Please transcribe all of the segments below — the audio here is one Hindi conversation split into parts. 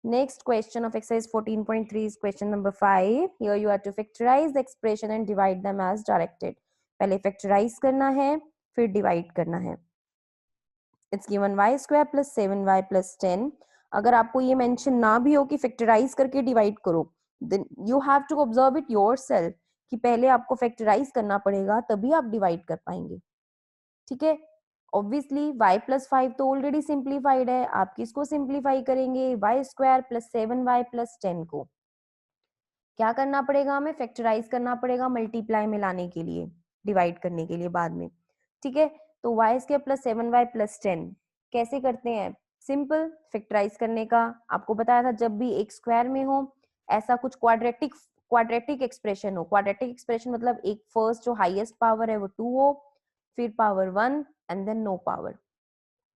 Next question of exercise 14.3 is question number 5. Here you are to factorize the expression and divide them as directed. पहले factorize करना है, फिर divide करना है. It's given y square plus 7y plus 10. अगर आपको ये mention ना भी हो कि factorize करके divide करो, then you have to observe it yourself कि पहले आपको factorize करना पड़ेगा तभी आप divide कर पाएंगे. ठीक है? ऑब्वियसली y प्लस 5 तो ऑलरेडी सिंप्लीफाइड है, आप किसको सिंप्लीफाई करेंगे? y square plus 7y plus 10 को. क्या करना पड़ेगा? हमें फैक्टराइज करना पड़ेगा मल्टीप्लाई में लाने के लिए, डिवाइड करने के लिए बाद में. ठीक है, तो y square plus 7y plus 10 कैसे करते हैं? सिंपल, फैक्टराइज करने का आपको बताया था, जब भी एक स्क्वायर में हो ऐसा कुछ क्वाड्रेटिक एक्सप्रेशन हो. क्वाड्रेटिक एक्सप्रेशन मतलब एक फर्स्ट जो हाईएस्ट पावर है वो 2 हो, फिर power 1 and then no power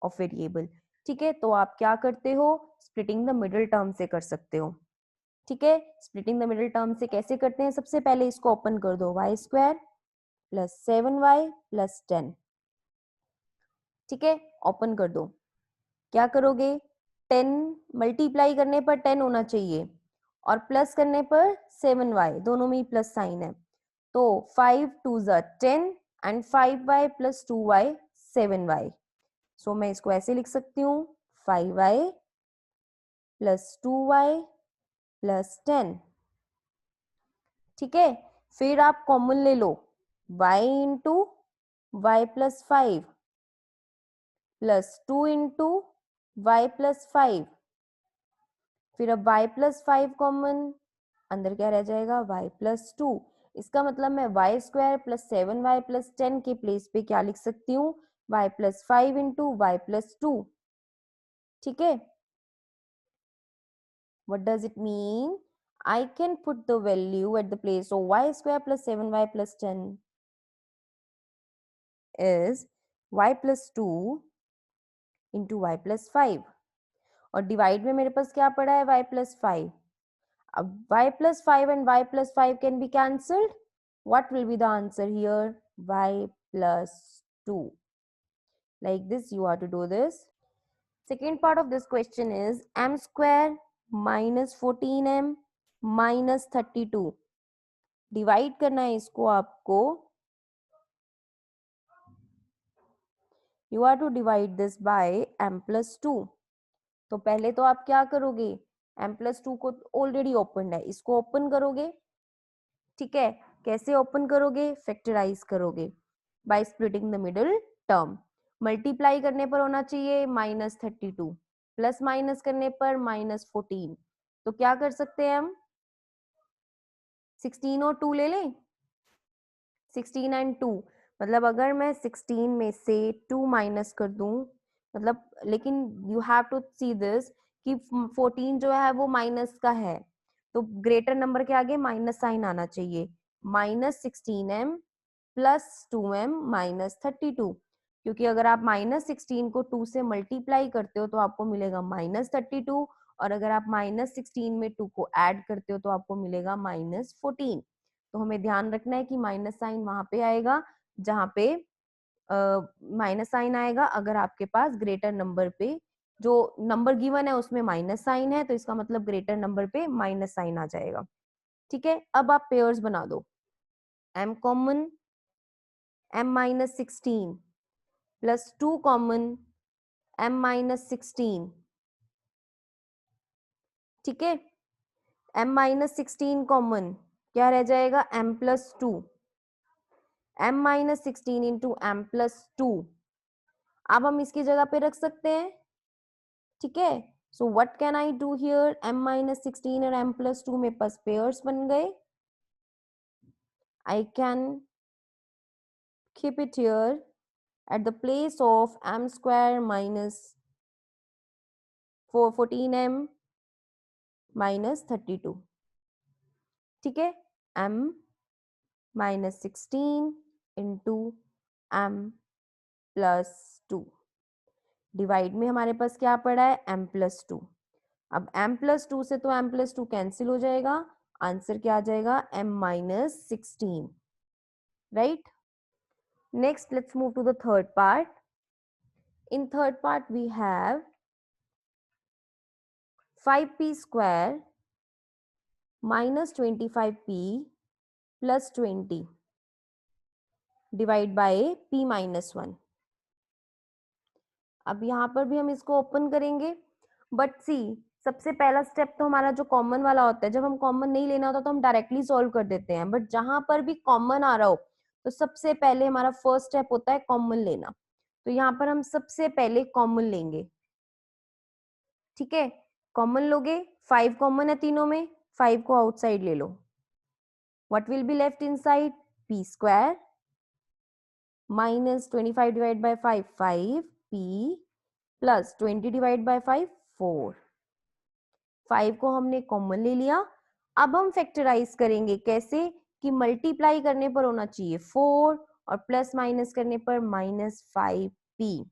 of variable. ठीक है, तो आप क्या करते हो? स्प्लिटिंग द मिडिल टर्म से कर सकते हो. ठीक है, स्प्लिटिंग द मिडिल टर्म से कैसे करते हैं? सबसे पहले इसको ओपन कर दो, y square plus 7y plus 10. ठीक है, ओपन कर दो. क्या करोगे? 10 मल्टीप्लाई करने पर 10 होना चाहिए और प्लस करने पर 7y, दोनों में ही प्लस साइन है. तो 5 2 10 and 5y plus 2y 7y. सो मैं इसको ऐसे लिख सकती हूँ 5y प्लस 2y प्लस 10. ठीक है, फिर आप कॉमन ले लो, y into y plus 5 plus 2 into y plus 5. फिर अब y प्लस 5 कॉमन, अंदर क्या रह जाएगा? y plus 2. इसका मतलब मैं y square plus 7y plus 10 के प्लेस पे क्या लिख सकती हूँ? y plus 5 into y plus 2. ठीक है, what does it mean? I can put the value at the place. So y square plus 7y plus 10 is y plus 2 into y plus 5. और डिवाइड में मेरे पास क्या पड़ा है? y plus 5. अब y plus 5 and y plus 5 can be cancelled. What will be the answer here? y plus 2. Like this you are to do this. Second part of this question is m square minus 14m minus 32. Divide करना है इसको आपको. You are to divide this by m plus 2. तो पहले तो आप क्या करोगे? m प्लस 2 को ऑलरेडी ओपन है, इसको ओपन करोगे. ठीक है, कैसे ओपन करोगे? फैक्टराइज करोगे by splitting the middle term. Multiply करने पर होना चाहिए माइनस 32, प्लस माइनस करने पर माइनस 14. तो क्या कर सकते हैं हम? 16 और 2 ले लें. 16 एंड 2 मतलब अगर मैं 16 में से 2 माइनस कर दूं, मतलब, लेकिन you have to see this कि 14 जो है वो माइनस का है, तो ग्रेटर नंबर के आगे माइनस साइन आना चाहिए. Minus 16m plus 2m minus 32. क्योंकि अगर आप माइनस 16 को 2 से मल्टीप्लाई करते हो तो आपको मिलेगा माइनस 32, और अगर आप माइनस 16 में 2 को ऐड करते हो तो आपको मिलेगा माइनस 14. तो हमें ध्यान रखना है कि माइनस साइन वहां पे आएगा जहाँ पे माइनस साइन आएगा अगर आपके पास ग्रेटर नंबर पे जो नंबर गिवन है उसमें माइनस साइन है, तो इसका मतलब ग्रेटर नंबर पे माइनस साइन आ जाएगा. ठीक है, अब आप पेयर्स बना दो. m common, m minus 16 plus 2 common, m minus 16. ठीक है, m माइनस 16 कॉमन, क्या रह जाएगा? m plus 2. m minus 16 into m plus 2. अब हम इसकी जगह पे रख सकते हैं. ठीक है, so what can I do here? m minus 16 और m प्लस 2 मेरे पास पेयर्स बन गए. I can keep it here at the place of m square minus 14m minus 32. ठीक है, m minus 16 into m plus 2. Divide में हमारे पास क्या पड़ा है? m plus 2. अब m plus 2 से तो m plus 2 कैंसिल हो जाएगा. आंसर क्या आ जाएगा? m minus 16. Right. Next, let's move to the third part. In third part, we have 5p square minus 25p plus 20 divide bye p minus 1। अब यहाँ पर भी हम इसको ओपन करेंगे, बट सी सबसे पहला स्टेप तो हमारा जो कॉमन वाला होता है, जब हम कॉमन नहीं लेना होता तो हम डायरेक्टली सॉल्व कर देते हैं, बट जहां पर भी कॉमन आ रहा हो तो सबसे पहले हमारा फर्स्ट स्टेप होता है कॉमन लेना। तो यहाँ पर हम सबसे पहले कॉमन लेंगे, ठीक है। कॉमन लोगे, 5 कॉमन है तीनों में, 5 को आउटसाइड ले लो। What will be left inside? p square minus 25 divide by 5 5p plus 20 divide by 5 4। 5 को हमने कॉमन ले लिया। अब हम फैक्टराइज करेंगे, कैसे कि मल्टीप्लाई करने पर होना चाहिए 4 और प्लस माइनस करने पर माइनस 5p।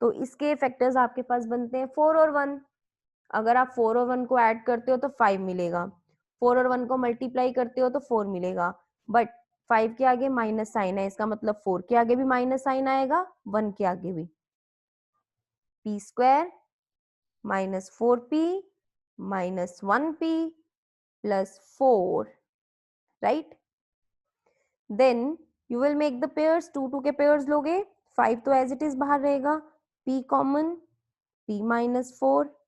तो इसके फैक्टर्स आपके पास बनते हैं 4 और 1। अगर आप 4 और 1 को ऐड करते हो तो 5 मिलेगा, 4 और 1 को मल्टीप्लाई करते हो तो 4 मिलेगा, बट 5 के आगे माइनस साइन है, इसका मतलब 4 के आगे भी माइनस साइन आएगा, 1 के आगे भी। p square minus 4p minus 1p plus 4, right. Then you will make the pairs, 2 के पेयर्स लोगे, 5 तो एज इट इज बाहर रहेगा, p common, p minus 4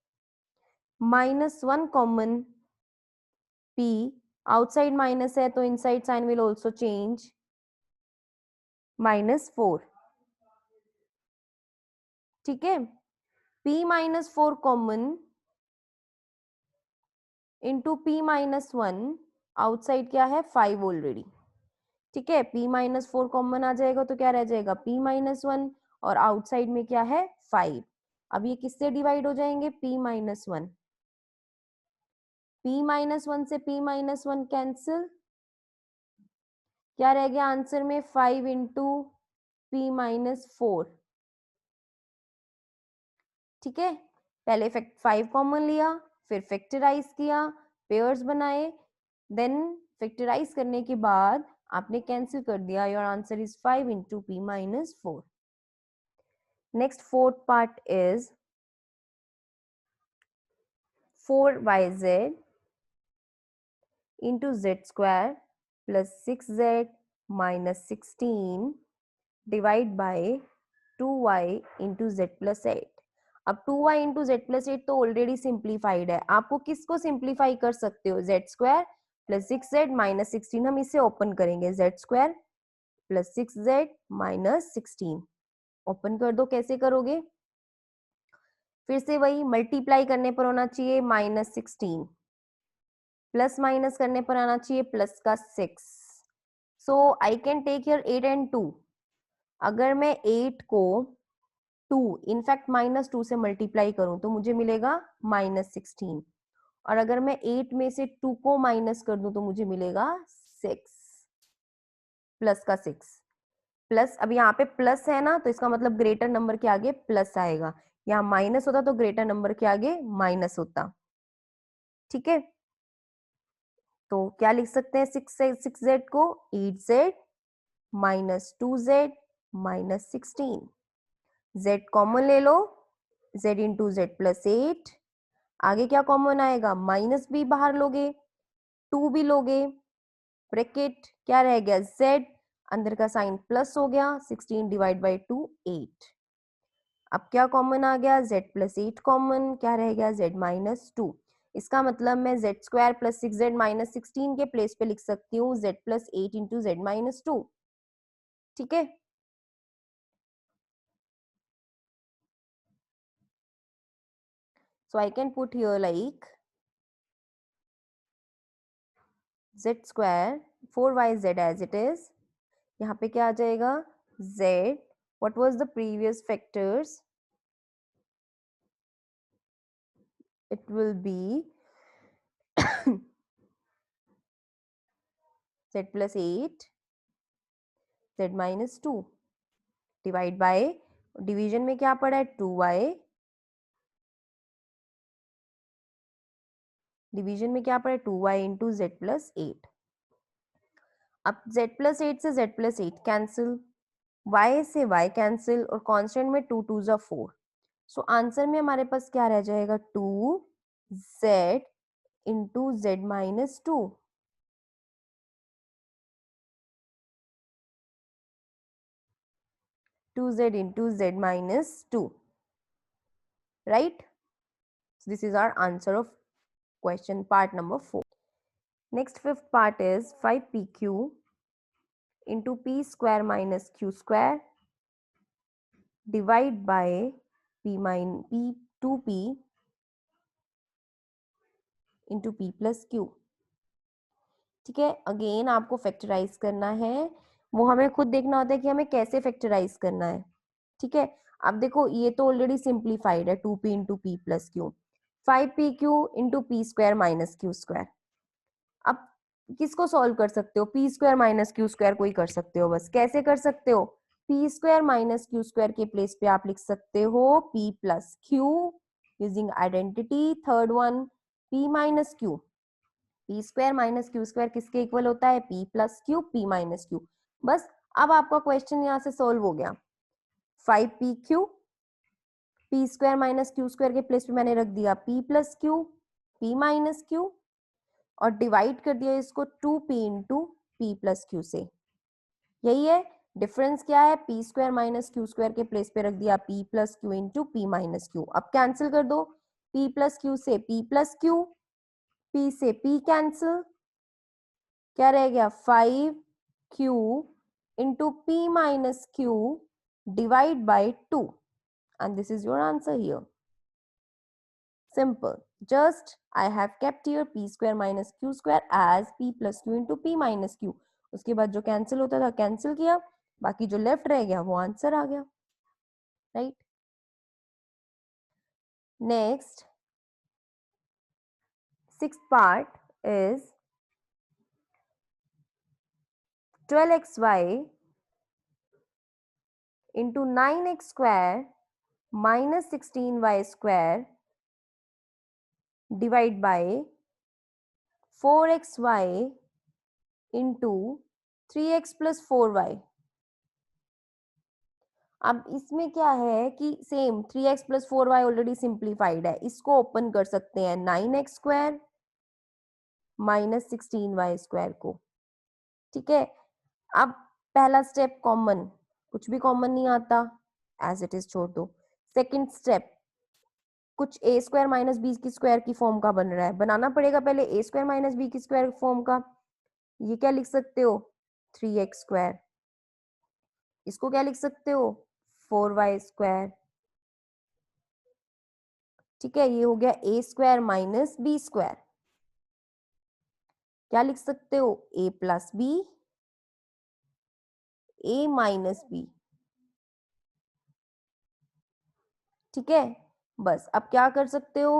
minus 1 common, p outside minus है तो inside sign will also change, minus 4, ठीक है। p minus 4 common into p minus 1, outside क्या है 5 ऑलरेडी, ठीक है। p माइनस 4 कॉमन आ जाएगा तो क्या रह जाएगा p माइनस 1, और आउटसाइड में क्या है 5। अब ये किससे डिवाइड हो जाएंगे? p माइनस 1, p माइनस 1 से p माइनस 1 कैंसिल, क्या रह गया आंसर में 5 इंटू p माइनस 4, ठीक है। पहले 5 कॉमन लिया, फिर फैक्टराइज किया, पेयर्स बनाए, देन फैक्टराइज करने के बाद आपने कैंसिल कर दिया, your answer is 5 into p minus 4। Next fourth part is 4yz into z square plus 6z minus 16 divide by 2y into z plus 8। अब 2y into z plus 8 तो ऑलरेडी सिंप्लीफाइड है, आपको किसको सिंप्लीफाई कर सकते हो? z square plus 6z minus 16, हम इसे ओपन करेंगे, z square plus 6z minus 16 open कर दो। कैसे करोगे? फिर से वही, मल्टीप्लाई करने पर होना चाहिए माइनस 16, प्लस माइनस करने पर आना चाहिए प्लस का 6। So I can take here 8 and 2। अगर मैं 8 को 2 इनफैक्ट माइनस 2 से मल्टीप्लाई करूं तो मुझे मिलेगा माइनस 16, और अगर मैं 8 में से 2 को माइनस कर दूं तो मुझे मिलेगा 6 प्लस का 6 प्लस। अब यहाँ पे प्लस है ना, तो इसका मतलब ग्रेटर नंबर के आगे प्लस आएगा, यहाँ माइनस होता तो ग्रेटर नंबर के आगे माइनस होता, ठीक है। तो क्या लिख सकते हैं 6z को? 8z minus 2z minus 16, z common ले लो, z इंटू जेड प्लस 8, आगे क्या कॉमन आएगा? माइनस भी बाहर लोगे, 2 भी लोगे, ब्रैकेट क्या रह गया? z, अंदर का साइन प्लस हो गया, 16 डिवाइड बाई 2 8। अब क्या कॉमन आ गया? z प्लस 8 कॉमन, क्या रह गया? z minus 2। इसका मतलब मैं z square plus 6z minus 16 के प्लेस पे लिख सकती हूँ z plus 8 into Z minus 2, ठीक है। So I can put here like z square 4yz as it is. यहाँ पे क्या आ जाएगा? z, what was the previous factors? It will be z plus 8 z minus 2 divide by, division में क्या पड़ा है? 2y, डिवीजन में क्या पड़ा है? 2y into Z plus 8। अब z प्लस 8 से z प्लस 8 कैंसिल, y से y कैंसिल, और कांस्टेंट में 2 2 जा 4। सो आंसर में हमारे पास क्या रह जाएगा? 2 z into z minus 2. 2z into z minus 2, right? So this is our answer of question part number 4. Next, fifth part is 5pq into p square minus q square divide by p minus p 2p into p plus q. ठीक है, अगेन आपको फैक्टराइज करना है, वो हमें खुद देखना होता है कि हमें कैसे फैक्टराइज करना है. ठीक है, अब देखो ये तो ऑलरेडी सिंप्लीफाइड है, 2p into P plus Q, 5pq into P square minus Q square. अब किसको सॉल्व कर सकते हो? P square minus Q square को ही कर सकते हो. बस कैसे कर सकते हो? P square minus Q square के प्लेस पे आप लिख सकते हो P plus Q using identity. Third one P minus Q, P square minus Q square किसके इक्वल होता है? P plus Q, P minus Q. बस अब आपका क्वेश्चन यहाँ से सॉल्व हो गया. 5pq, P square minus Q square के प्लेस पे मैंने रख दिया P plus Q, P minus Q, और डिवाइड कर दिया इसको 2p into P plus Q से. यही है डिफरेंस. क्या है? P square minus Q square के प्लेस पे रख दिया P plus Q into P minus Q. अब कैंसिल कर दो, पी प्लस क्यू से पी प्लस क्यू, पी से पी कैंसिल, क्या रह गया? 5q into P minus Q divide by 2, and this is your answer here. Simple. Just I have kept here p square minus q square as p plus q into p minus q. उसके बाद जो कैंसिल होता था कैंसिल किया, बाकी जो लेफ्ट रह गया वो आंसर आ गया. Right. Next, sixth part is 12xy into 9x square minus 16y square divide by 4xy into 3x plus 4y. अब इसमें क्या है कि same 3x plus 4y already simplified है, इसको ओपन कर सकते हैं 9x square minus 16y square को. ठीक है, अब पहला स्टेप कॉमन, कुछ भी कॉमन नहीं आता, एज इट इज छोड़ दो. सेकंड स्टेप, कुछ ए स्क्वायर माइनस बी की स्क्वायर की फॉर्म का बन रहा है, बनाना पड़ेगा पहले ए स्क्वायर माइनस बी की स्क्वायर फॉर्म का. ये क्या लिख सकते हो? 3x square. इसको क्या लिख सकते हो? 4y square. ठीक है, ये हो गया ए स्क्वायर माइनस बी स्क्वायर. क्या लिख सकते हो? ए प्लस बी, ए माइनस बी. ठीक है, बस अब क्या कर सकते हो?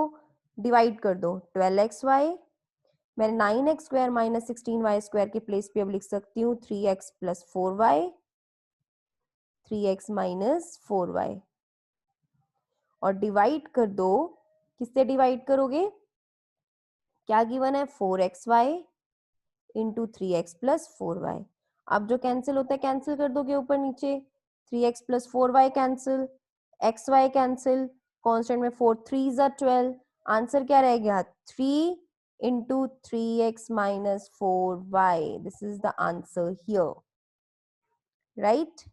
डिवाइड कर दो 12xy. मैं 9x square minus 16y square के प्लेस पे अब लिख सकती हूँ 3x plus 4y, 3x minus 4y. और डिवाइड कर दो, किससे डिवाइड करोगे? क्या गिवन है? 4xy into 3x plus 4y. अब जो कैंसिल होता है कैंसिल कर दोगे ऊपर नीचे, 3x plus 4y cancel, xy cancel, constant में 4 3 जा 12. आंसर क्या रह गया? 3 into 3x minus 4y. This is the answer here. Right?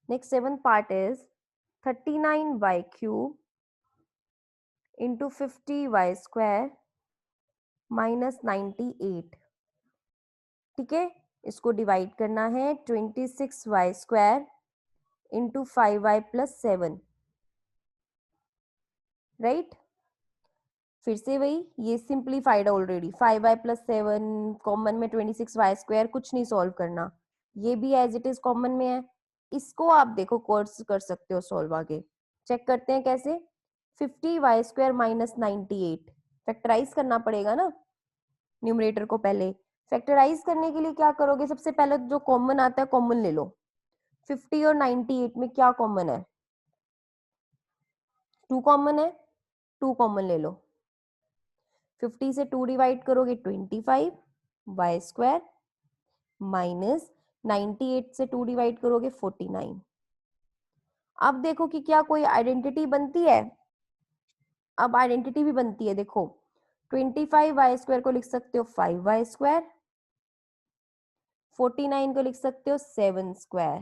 Next, seventh part is 39y cube into 50y square minus 98. ठीक है, इसको डिवाइड करना है 26y square into 5y plus 7. Right, फिर से वही, ये simplified already. 5y plus 7 common में 26y स्क्वायर, कुछ नहीं सॉल्व करना, ये भी एज इट इज कॉमन में है. इसको आप देखो कोर्स कर सकते हो सॉल्व. आगे चेक करते हैं कैसे. 50y स्क्वायर माइनस 98 फैक्टराइज करना पड़ेगा ना न्यूमरेटर को. पहले फैक्टराइज करने के लिए क्या करोगे? सबसे पहले जो कॉमन आता है कॉमन ले लो. 50 और 98 में क्या कॉमन है? 2 कॉमन है, 2 कॉमन ले लो. 50 से 2 डिवाइड करोगे 25 y स्क्वायर माइनस 98 से 2 डिवाइड करोगे 49. अब देखो कि क्या कोई आइडेंटिटी बनती है, अब आइडेंटिटी भी बनती है। देखो 25y² को लिख सकते हो 5y², 49 को लिख सकते हो 7²।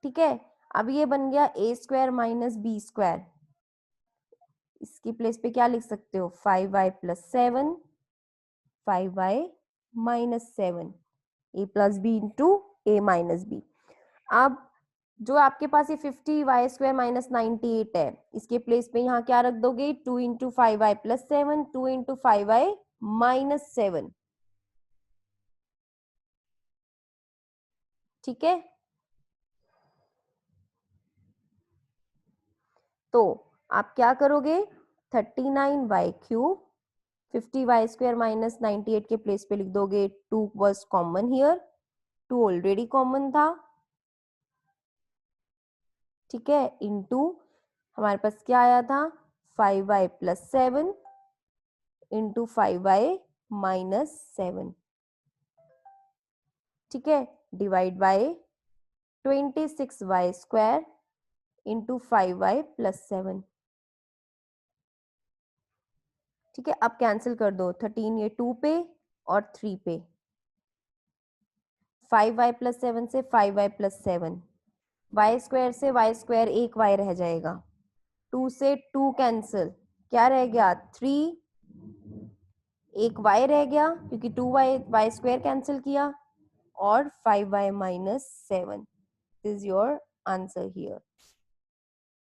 ठीक है, अब ये बन गया a² माइनस b²। इसकी प्लेस पे क्या लिख सकते हो 5y plus 7, 5y minus 7, a plus b into a minus b. अब जो आपके पास ये 50y² माइनस 98 है, इसके प्लेस पे यहाँ क्या रख दोगे 2 into 5y plus 7, 2 into 5y minus 7। ठीक है, तो आप क्या करोगे 39y³ 50y² माइनस 98 के प्लेस पे लिख दोगे 2 was common here, 2 already common था। ठीक है, इंटू हमारे पास क्या आया था 5y plus 7 into 5y minus 7। ठीक है, divide by 26y² into 5y plus 7। ठीक है, अब कैंसिल कर दो 13 ये 2 पे और 3 पे, 5y प्लस 7 से 5y प्लस 7, y² से y² एक y रह जाएगा, 2 से 2 कैंसिल, क्या रह गया 3, एक y रह गया क्योंकि 2y² कैंसिल किया, और 5y minus 7 is your answer here.